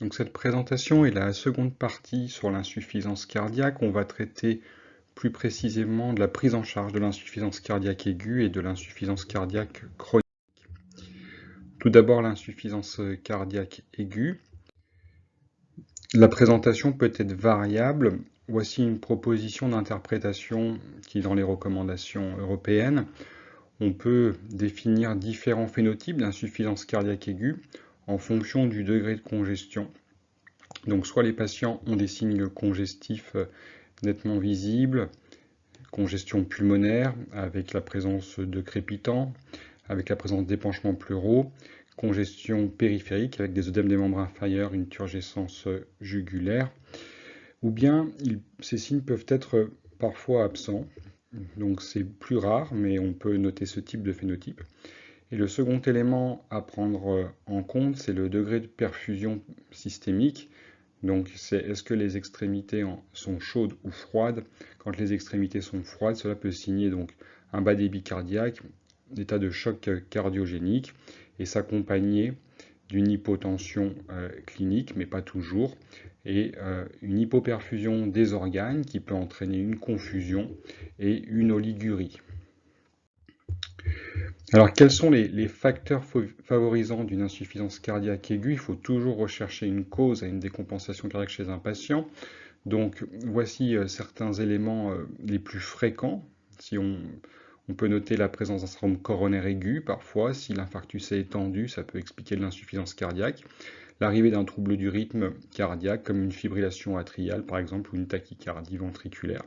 Donc cette présentation est la seconde partie sur l'insuffisance cardiaque. On va traiter plus précisément de la prise en charge de l'insuffisance cardiaque aiguë et de l'insuffisance cardiaque chronique. Tout d'abord l'insuffisance cardiaque aiguë. La présentation peut être variable. Voici une proposition d'interprétation qui est dans les recommandations européennes. On peut définir différents phénotypes d'insuffisance cardiaque aiguë en fonction du degré de congestion. Donc soit les patients ont des signes congestifs nettement visibles, congestion pulmonaire avec la présence de crépitants, avec la présence d'épanchements pleuraux, congestion périphérique avec des œdèmes des membres inférieurs, une turgescence jugulaire, ou bien ces signes peuvent être parfois absents, donc c'est plus rare, mais on peut noter ce type de phénotype. Et le second élément à prendre en compte, c'est le degré de perfusion systémique. Donc c'est est-ce que les extrémités sont chaudes ou froides? Quand les extrémités sont froides, cela peut signer donc un bas débit cardiaque, état de choc cardiogénique, et s'accompagner d'une hypotension clinique, mais pas toujours, et une hypoperfusion des organes qui peut entraîner une confusion et une oligurie. Alors, quels sont les facteurs favorisants d'une insuffisance cardiaque aiguë? Il faut toujours rechercher une cause à une décompensation cardiaque chez un patient. Donc, voici certains éléments les plus fréquents. Si on peut noter la présence d'un syndrome coronaire aigu, parfois, si l'infarctus est étendu, ça peut expliquer de l'insuffisance cardiaque. L'arrivée d'un trouble du rythme cardiaque, comme une fibrillation atriale, par exemple, ou une tachycardie ventriculaire.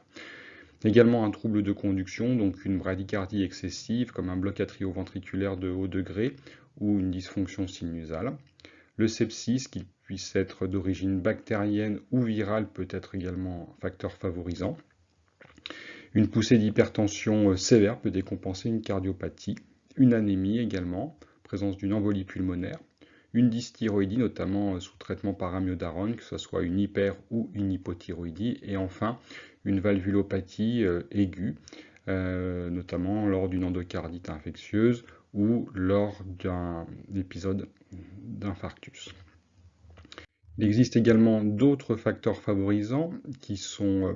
Également un trouble de conduction, donc une bradycardie excessive, comme un bloc atrioventriculaire de haut degré ou une dysfonction sinusale. Le sepsis, qui puisse être d'origine bactérienne ou virale, peut être également un facteur favorisant. Une poussée d'hypertension sévère peut décompenser une cardiopathie. Une anémie également, présence d'une embolie pulmonaire. Une dysthyroïdie, notamment sous traitement par amiodarone, que ce soit une hyper ou une hypothyroïdie. Et enfin, une valvulopathie aiguë, notamment lors d'une endocardite infectieuse ou lors d'un épisode d'infarctus. Il existe également d'autres facteurs favorisants qui sont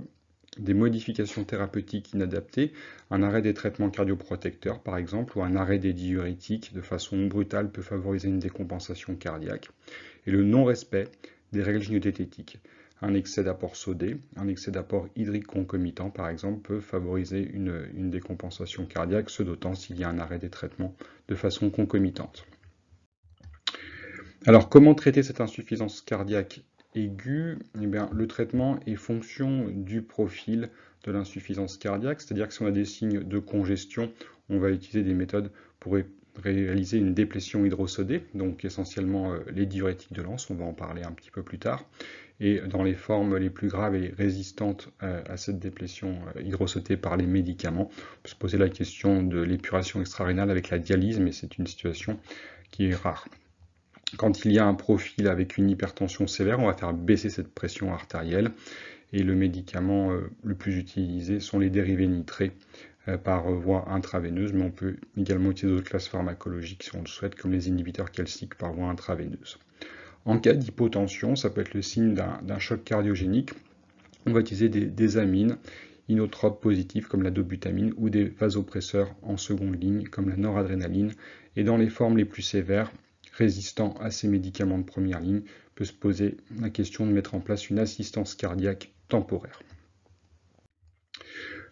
des modifications thérapeutiques inadaptées, un arrêt des traitements cardioprotecteurs par exemple, ou un arrêt des diurétiques de façon brutale peut favoriser une décompensation cardiaque, et le non-respect des règles gynétotétiques. Un excès d'apport sodé, un excès d'apport hydrique concomitant par exemple, peut favoriser une décompensation cardiaque, ce d'autant s'il y a un arrêt des traitements de façon concomitante. Alors, comment traiter cette insuffisance cardiaque aiguë? Eh bien, le traitement est fonction du profil de l'insuffisance cardiaque, c'est-à-dire que si on a des signes de congestion, on va utiliser des méthodes pour réaliser une déplétion hydrosodée, donc essentiellement les diurétiques de l'anse, on va en parler un petit peu plus tard. Et dans les formes les plus graves et résistantes à cette déplétion hydrosodée par les médicaments, on peut se poser la question de l'épuration extra-rénale avec la dialyse, mais c'est une situation qui est rare. Quand il y a un profil avec une hypertension sévère, on va faire baisser cette pression artérielle et le médicament le plus utilisé sont les dérivés nitrés par voie intraveineuse, mais on peut également utiliser d'autres classes pharmacologiques si on le souhaite, comme les inhibiteurs calciques par voie intraveineuse. En cas d'hypotension, ça peut être le signe d'un choc cardiogénique. On va utiliser des amines inotropes positives comme la dobutamine ou des vasopresseurs en seconde ligne comme la noradrénaline. Et dans les formes les plus sévères, résistant à ces médicaments de première ligne, peut se poser la question de mettre en place une assistance cardiaque temporaire.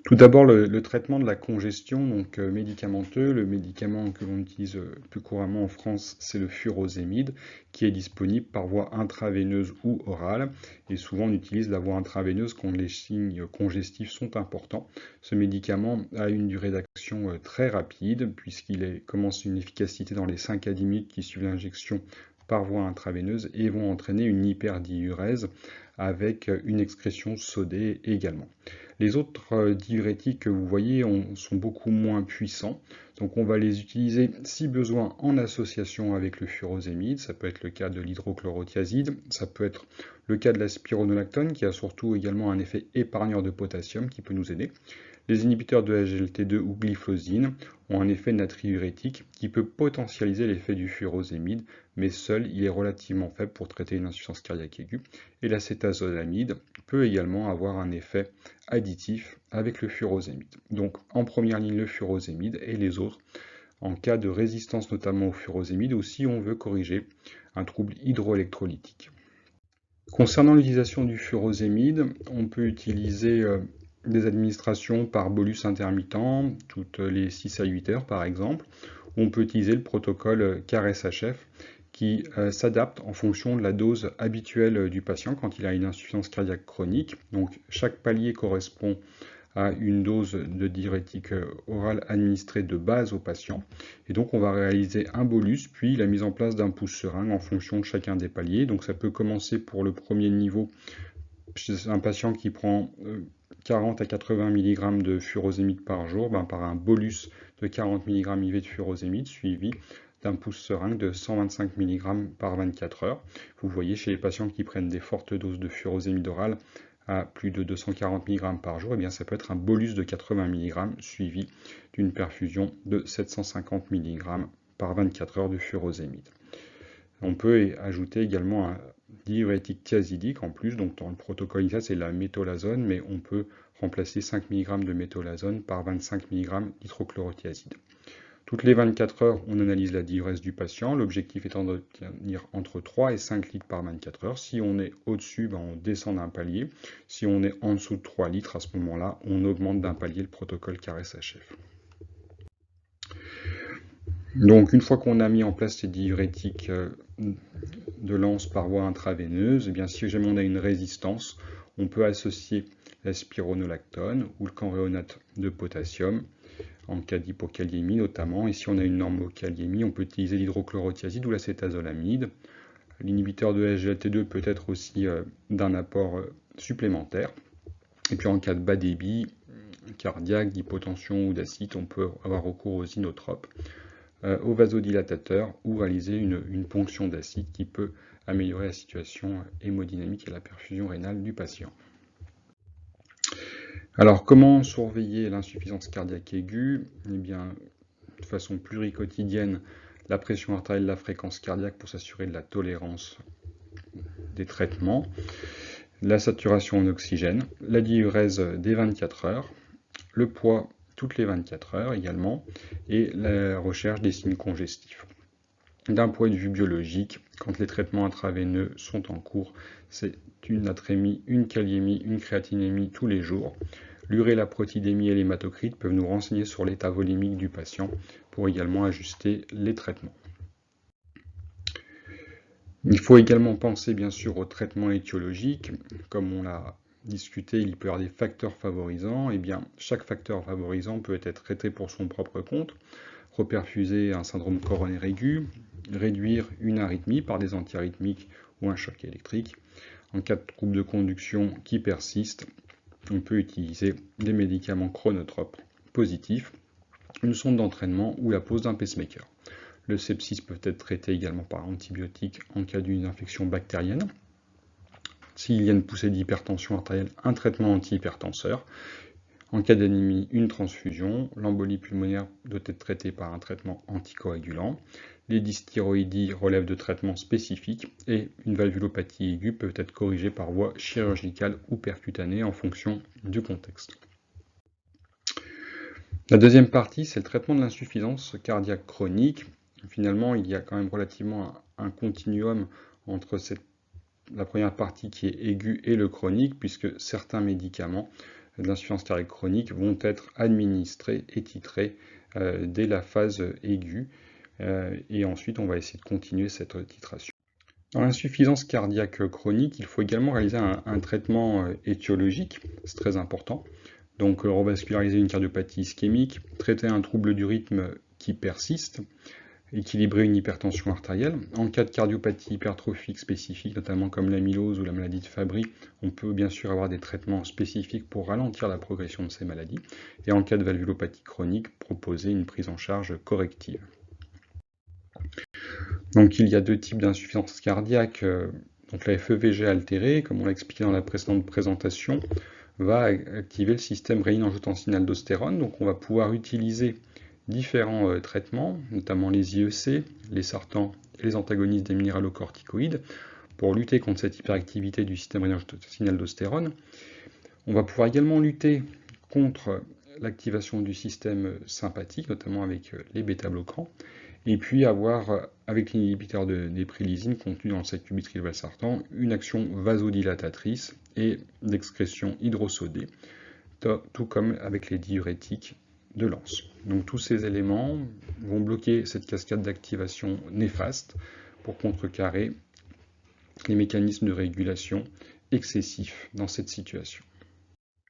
Tout d'abord, le traitement de la congestion donc médicamenteux. Le médicament que l'on utilise plus couramment en France, c'est le furosémide, qui est disponible par voie intraveineuse ou orale. Et souvent, on utilise la voie intraveineuse quand les signes congestifs sont importants. Ce médicament a une durée d'action très rapide, puisqu'il commence une efficacité dans les 5 à 10 minutes qui suivent l'injection par voie intraveineuse et vont entraîner une hyperdiurèse avec une excrétion sodée également. Les autres diurétiques que vous voyez sont beaucoup moins puissants, donc on va les utiliser si besoin en association avec le furosémide, ça peut être le cas de l'hydrochlorothiazide, ça peut être le cas de la spironolactone qui a surtout également un effet épargneur de potassium qui peut nous aider. Les inhibiteurs de SGLT2 ou glyphosine ont un effet natriurétique qui peut potentialiser l'effet du furosémide, mais seul il est relativement faible pour traiter une insuffisance cardiaque aiguë. Et l'acétazolamide peut également avoir un effet additif avec le furosémide. Donc en première ligne le furosémide et les autres en cas de résistance notamment au furosémide ou si on veut corriger un trouble hydroélectrolytique. Concernant l'utilisation du furosémide, on peut utiliser des administrations par bolus intermittent, toutes les 6 à 8 heures par exemple. On peut utiliser le protocole CARES-HF qui s'adapte en fonction de la dose habituelle du patient quand il a une insuffisance cardiaque chronique. Donc chaque palier correspond à une dose de diurétique orale administrée de base au patient. Et donc on va réaliser un bolus, puis la mise en place d'un pouce-seringue en fonction de chacun des paliers. Donc ça peut commencer pour le premier niveau chez un patient qui prend 40 à 80 mg de furosémide par jour, par un bolus de 40 mg IV de furosémide suivi d'un pouce-seringue de 125 mg par 24 heures. Vous voyez chez les patients qui prennent des fortes doses de furosémide orale à plus de 240 mg par jour, ça peut être un bolus de 80 mg suivi d'une perfusion de 750 mg par 24 heures de furosémide. On peut ajouter également un diurétique thiazidique en plus, donc dans le protocole ISA c'est la métolazone, mais on peut remplacer 5 mg de métolazone par 25 mg d'hydrochlorothiazide. Toutes les 24 heures, on analyse la diurèse du patient, l'objectif étant d'obtenir entre 3 et 5 litres par 24 heures. Si on est au-dessus, on descend d'un palier. Si on est en dessous de 3 litres, à ce moment-là, on augmente d'un palier le protocole CARES-HF. Donc une fois qu'on a mis en place ces diurétiques de lance par voie intraveineuse, si jamais on a une résistance, on peut associer la spironolactone ou le canréonate de potassium en cas d'hypokaliémie notamment, et si on a une normokaliémie, on peut utiliser l'hydrochlorothiazide ou l'acétazolamide. L'inhibiteur de SGLT2 peut être aussi d'un apport supplémentaire. Et puis en cas de bas débit cardiaque, d'hypotension ou d'acide, on peut avoir recours aux inotropes, aux vasodilatateurs ou réaliser une ponction d'acide qui peut améliorer la situation hémodynamique et la perfusion rénale du patient. Alors, comment surveiller l'insuffisance cardiaque aiguë? De façon pluriquotidienne, la pression artérielle, la fréquence cardiaque pour s'assurer de la tolérance des traitements, la saturation en oxygène, la diurèse des 24 heures, le poids toutes les 24 heures également, et la recherche des signes congestifs. D'un point de vue biologique, quand les traitements intraveineux sont en cours, c'est une natrémie, une kaliémie, une créatinémie tous les jours. L'urée, la protidémie et l'hématocrite peuvent nous renseigner sur l'état volémique du patient pour également ajuster les traitements. Il faut également penser bien sûr au traitement étiologique. Comme on l'a discuté, il peut y avoir des facteurs favorisants. Chaque facteur favorisant peut être traité pour son propre compte. Reperfuser un syndrome coronaire aigu, réduire une arythmie par des antiarythmiques ou un choc électrique. En cas de trouble de conduction qui persiste, on peut utiliser des médicaments chronotropes positifs, une sonde d'entraînement ou la pose d'un pacemaker. Le sepsis peut être traité également par antibiotiques en cas d'une infection bactérienne. S'il y a une poussée d'hypertension artérielle, un traitement antihypertenseur. En cas d'anémie, une transfusion. L'embolie pulmonaire doit être traitée par un traitement anticoagulant. Les dysthyroïdies relèvent de traitements spécifiques et une valvulopathie aiguë peut être corrigée par voie chirurgicale ou percutanée en fonction du contexte. La deuxième partie, c'est le traitement de l'insuffisance cardiaque chronique. Finalement, il y a quand même relativement un continuum entre la première partie qui est aiguë et le chronique, puisque certains médicaments de l'insuffisance cardiaque chronique vont être administrés et titrés dès la phase aiguë. Et ensuite, on va essayer de continuer cette titration. Dans l'insuffisance cardiaque chronique, il faut également réaliser un traitement étiologique, c'est très important. Donc revasculariser une cardiopathie ischémique, traiter un trouble du rythme qui persiste, équilibrer une hypertension artérielle. En cas de cardiopathie hypertrophique spécifique, notamment comme l'amylose ou la maladie de Fabry, on peut bien sûr avoir des traitements spécifiques pour ralentir la progression de ces maladies. Et en cas de valvulopathie chronique, proposer une prise en charge corrective. Donc il y a deux types d'insuffisance cardiaque. Donc la FEVG altérée, comme on l'a expliqué dans la précédente présentation, va activer le système rénine-angiotensin-aldostérone. Donc on va pouvoir utiliser différents traitements, notamment les IEC, les sartans et les antagonistes des minéralocorticoïdes, pour lutter contre cette hyperactivité du système rénine-angiotensin-aldostérone. On va pouvoir également lutter contre l'activation du système sympathique, notamment avec les bêta-bloquants, et puis avoir, avec l'inhibiteur des prélysines contenu dans le sacubitril/valsartan, une action vasodilatatrice et d'excrétion hydrosodée, tout comme avec les diurétiques de Lens. Donc tous ces éléments vont bloquer cette cascade d'activation néfaste pour contrecarrer les mécanismes de régulation excessifs dans cette situation.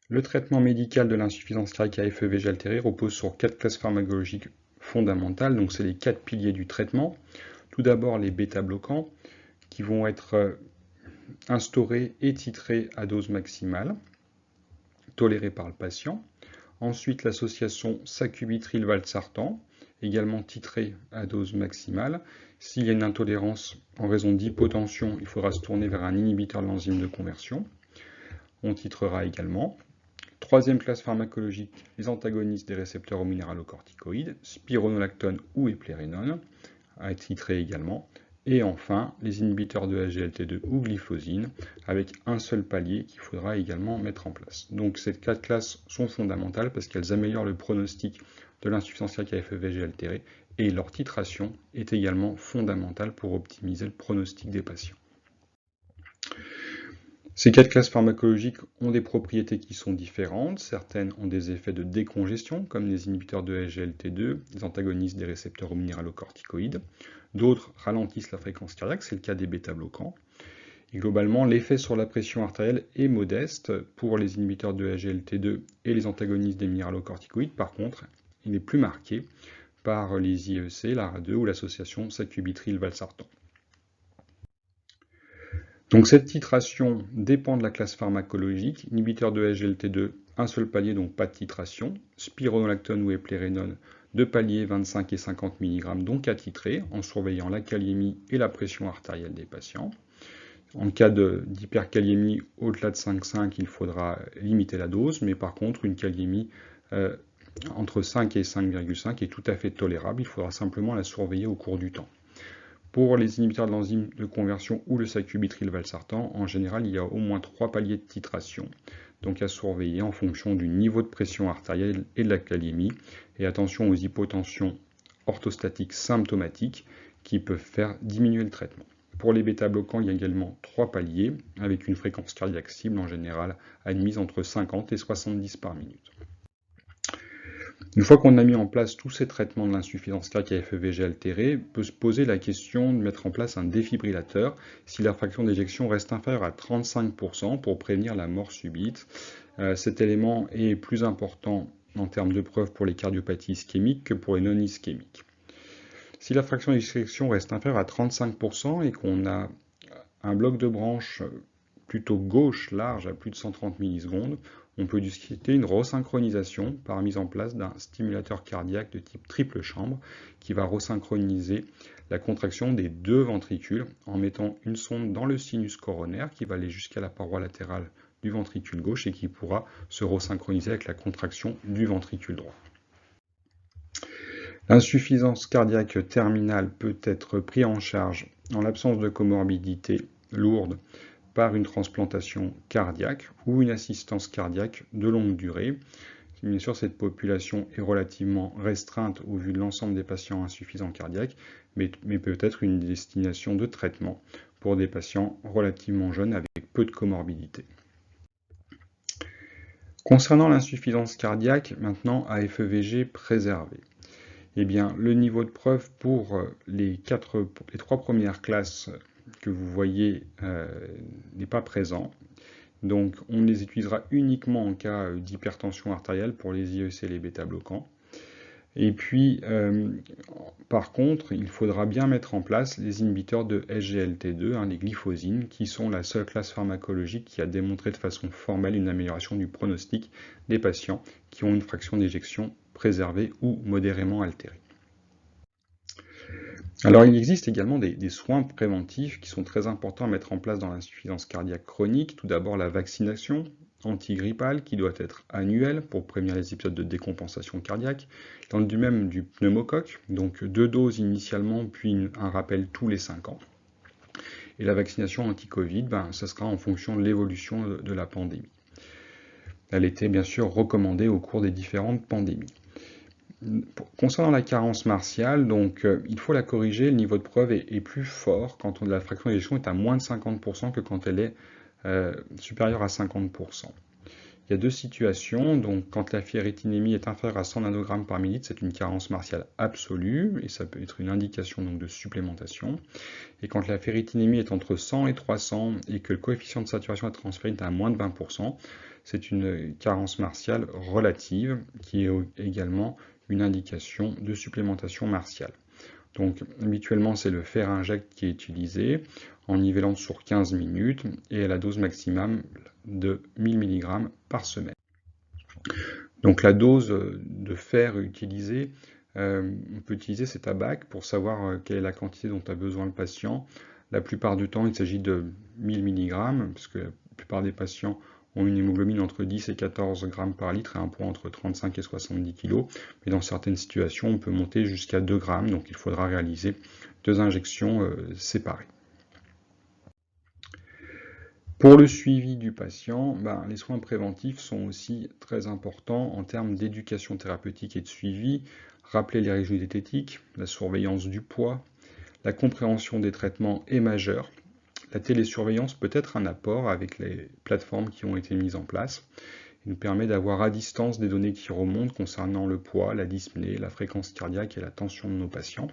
Le traitement médical de l'insuffisance cardiaque à FEVG altérée repose sur 4 classes pharmacologiques fondamentales, donc c'est les 4 piliers du traitement. Tout d'abord les bêta-bloquants qui vont être instaurés et titrés à dose maximale, tolérés par le patient. Ensuite l'association sacubitril/valsartan, également titrée à dose maximale. S'il y a une intolérance en raison d'hypotension, il faudra se tourner vers un inhibiteur de l'enzyme de conversion. On titrera également. Troisième classe pharmacologique, les antagonistes des récepteurs aux minéralocorticoïdes, spironolactone ou éplérinone, à titrer également. Et enfin, les inhibiteurs de SGLT2 ou glyphosine, avec un seul palier qu'il faudra également mettre en place. Donc ces 4 classes sont fondamentales parce qu'elles améliorent le pronostic de l'insuffisance cardiaque à FEVG altérée et leur titration est également fondamentale pour optimiser le pronostic des patients. Ces 4 classes pharmacologiques ont des propriétés qui sont différentes. Certaines ont des effets de décongestion, comme les inhibiteurs de SGLT2, les antagonistes des récepteurs aux minéralocorticoïdes. D'autres ralentissent la fréquence cardiaque, c'est le cas des bêta-bloquants. Et globalement, l'effet sur la pression artérielle est modeste pour les inhibiteurs de SGLT2 et les antagonistes des minéralocorticoïdes. Par contre, il est plus marqué par les IEC, l'ARA2 ou l'association sacubitril/valsartan. Donc cette titration dépend de la classe pharmacologique. Inhibiteur de SGLT2, un seul palier, donc pas de titration. Spironolactone ou éplérinone, 2 paliers, 25 et 50 mg, donc à titrer, en surveillant la kaliémie et la pression artérielle des patients. En cas d'hyperkaliémie au-delà de 5,5, il faudra limiter la dose, mais par contre, une kaliémie entre 5 et 5,5 est tout à fait tolérable, il faudra simplement la surveiller au cours du temps. Pour les inhibiteurs de l'enzyme de conversion ou le sacubitril/valsartan, en général, il y a au moins 3 paliers de titration, donc à surveiller en fonction du niveau de pression artérielle et de la kaliémie. Et attention aux hypotensions orthostatiques symptomatiques qui peuvent faire diminuer le traitement. Pour les bêta-bloquants, il y a également 3 paliers, avec une fréquence cardiaque cible en général admise entre 50 et 70 par minute. Une fois qu'on a mis en place tous ces traitements de l'insuffisance cardiaque à FEVG altérée, peut se poser la question de mettre en place un défibrillateur si la fraction d'éjection reste inférieure à 35% pour prévenir la mort subite. Cet élément est plus important en termes de preuves pour les cardiopathies ischémiques que pour les non-ischémiques. Si la fraction d'éjection reste inférieure à 35% et qu'on a un bloc de branche plutôt gauche large à plus de 130 millisecondes, on peut discuter une resynchronisation par mise en place d'un stimulateur cardiaque de type triple chambre qui va resynchroniser la contraction des 2 ventricules en mettant une sonde dans le sinus coronaire qui va aller jusqu'à la paroi latérale du ventricule gauche et qui pourra se resynchroniser avec la contraction du ventricule droit. L'insuffisance cardiaque terminale peut être prise en charge en l'absence de comorbidité lourde par une transplantation cardiaque ou une assistance cardiaque de longue durée. Bien sûr, cette population est relativement restreinte au vu de l'ensemble des patients insuffisants cardiaques, mais peut être une destination de traitement pour des patients relativement jeunes avec peu de comorbidité. Concernant l'insuffisance cardiaque, maintenant à FEVG préservé. Eh bien, le niveau de preuve pour les 3 premières classes que vous voyez n'est pas présent. Donc on les utilisera uniquement en cas d'hypertension artérielle pour les IEC et les bêta-bloquants. Et puis, par contre, il faudra bien mettre en place les inhibiteurs de SGLT2, les glyphosines, qui sont la seule classe pharmacologique qui a démontré de façon formelle une amélioration du pronostic des patients qui ont une fraction d'éjection préservée ou modérément altérée. Alors il existe également des soins préventifs qui sont très importants à mettre en place dans l'insuffisance cardiaque chronique. Tout d'abord la vaccination antigrippal qui doit être annuel pour prévenir les épisodes de décompensation cardiaque. Il en est du même du pneumocoque, donc 2 doses initialement, puis un rappel tous les 5 ans. Et la vaccination anti-Covid, ça sera en fonction de l'évolution de la pandémie. Elle était bien sûr recommandée au cours des différentes pandémies. Concernant la carence martiale, donc, il faut la corriger, le niveau de preuve est plus fort quand la fraction d'éjection est à moins de 50% que quand elle est supérieure à 50%. Il y a deux situations, donc quand la ferritinémie est inférieure à 100 nanogrammes par millilitre, c'est une carence martiale absolue, et ça peut être une indication donc, de supplémentation. Et quand la ferritinémie est entre 100 et 300, et que le coefficient de saturation à transférine est à moins de 20%, c'est une carence martiale relative, qui est également une indication de supplémentation martiale. Donc habituellement c'est le fer inject qui est utilisé en nivelant sur 15 minutes et à la dose maximum de 1000 mg par semaine. Donc la dose de fer utilisée, on peut utiliser cet ABAC pour savoir quelle est la quantité dont a besoin le patient. La plupart du temps il s'agit de 1000 mg parce que la plupart des patients ont une hémoglobine entre 10 et 14 grammes par litre et un poids entre 35 et 70 kg. Mais dans certaines situations, on peut monter jusqu'à 2 grammes, donc il faudra réaliser 2 injections séparées. Pour le suivi du patient, les soins préventifs sont aussi très importants en termes d'éducation thérapeutique et de suivi. Rappeler les règles diététiques, la surveillance du poids, la compréhension des traitements est majeure. La télésurveillance peut être un apport avec les plateformes qui ont été mises en place. Il nous permet d'avoir à distance des données qui remontent concernant le poids, la dyspnée, la fréquence cardiaque et la tension de nos patients.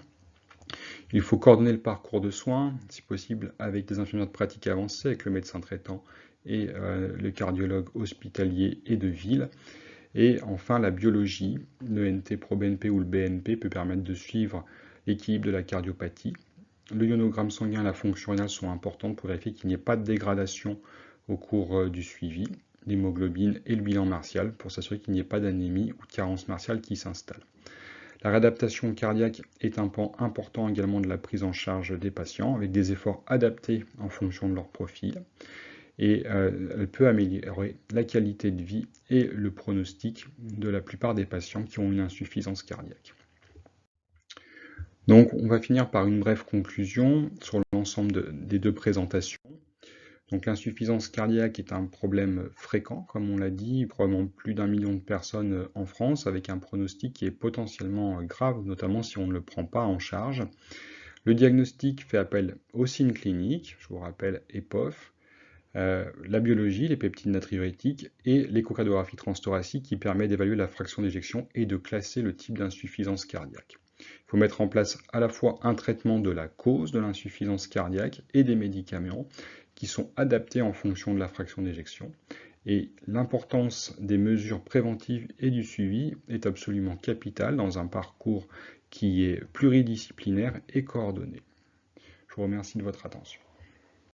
Il faut coordonner le parcours de soins, si possible avec des infirmières de pratique avancée, avec le médecin traitant et le cardiologue hospitalier et de ville. Et enfin, la biologie, le NT-proBNP ou le BNP peut permettre de suivre l'équilibre de la cardiopathie. Le ionogramme sanguin et la fonction rénale sont importantes pour vérifier qu'il n'y ait pas de dégradation au cours du suivi, l'hémoglobine et le bilan martial pour s'assurer qu'il n'y ait pas d'anémie ou de carence martiale qui s'installe. La réadaptation cardiaque est un pan important également de la prise en charge des patients avec des efforts adaptés en fonction de leur profil et elle peut améliorer la qualité de vie et le pronostic de la plupart des patients qui ont une insuffisance cardiaque. Donc on va finir par une brève conclusion sur l'ensemble des deux présentations. Donc l'insuffisance cardiaque est un problème fréquent, comme on l'a dit, probablement plus d'1 million de personnes en France, avec un pronostic qui est potentiellement grave, notamment si on ne le prend pas en charge. Le diagnostic fait appel aux signes cliniques, je vous rappelle EPOF, la biologie, les peptides natriurétiques et l'échocardiographie transthoracique qui permet d'évaluer la fraction d'éjection et de classer le type d'insuffisance cardiaque. Il faut mettre en place à la fois un traitement de la cause de l'insuffisance cardiaque et des médicaments qui sont adaptés en fonction de la fraction d'éjection. Et l'importance des mesures préventives et du suivi est absolument capitale dans un parcours qui est pluridisciplinaire et coordonné. Je vous remercie de votre attention.